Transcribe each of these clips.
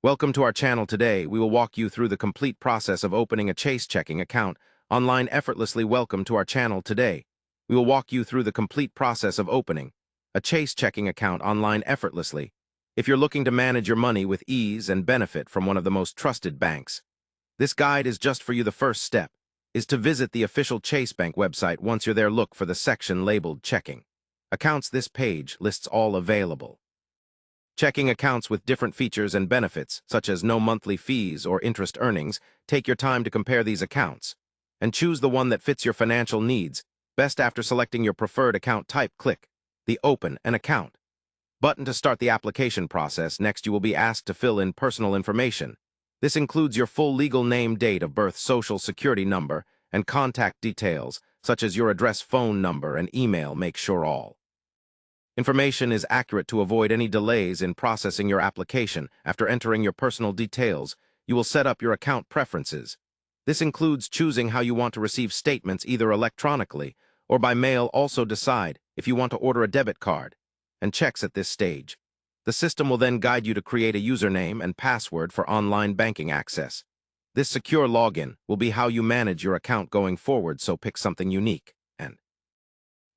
Welcome to our channel. Today, we will walk you through the complete process of opening a Chase checking account online effortlessly. Welcome to our channel. Today, we will walk you through the complete process of opening a Chase checking account online effortlessly. If you're looking to manage your money with ease and benefit from one of the most trusted banks, this guide is just for you. The first step is to visit the official Chase Bank website. Once you're there, look for the section labeled Checking Accounts. This page lists all available checking accounts with different features and benefits, such as no monthly fees or interest earnings. Take your time to compare these accounts and choose the one that fits your financial needs. Best after selecting your preferred account type, click the Open an Account button to start the application process. Next, you will be asked to fill in personal information. This includes your full legal name, date of birth, social security number, and contact details, such as your address, phone number, and email. Make sure all information is accurate to avoid any delays in processing your application. After entering your personal details, you will set up your account preferences. This includes choosing how you want to receive statements, either electronically or by mail. Also decide if you want to order a debit card and checks at this stage. The system will then guide you to create a username and password for online banking access. This secure login will be how you manage your account going forward, so pick something unique and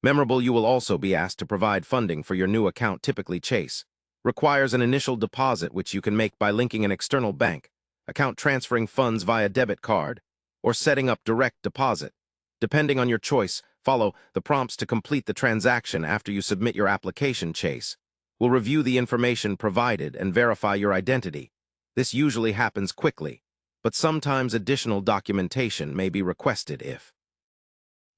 memorable. You will also be asked to provide funding for your new account. Typically, Chase requires an initial deposit, which you can make by linking an external bank account, transferring funds via debit card, or setting up direct deposit. Depending on your choice, follow the prompts to complete the transaction. After you submit your application, Chase will review the information provided and verify your identity. This usually happens quickly, but sometimes additional documentation may be requested. If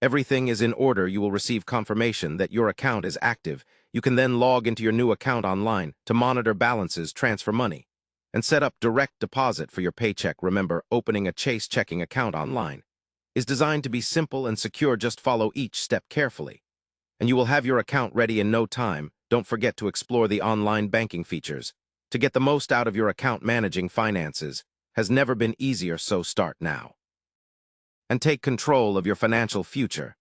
everything is in order, you will receive confirmation that your account is active. You can then log into your new account online to monitor balances, transfer money, and set up direct deposit for your paycheck. Remember, opening a Chase checking account online is designed to be simple and secure. Just follow each step carefully, and you will have your account ready in no time. Don't forget to explore the online banking features to get the most out of your account. Managing finances has never been easier, so start now and take control of your financial future.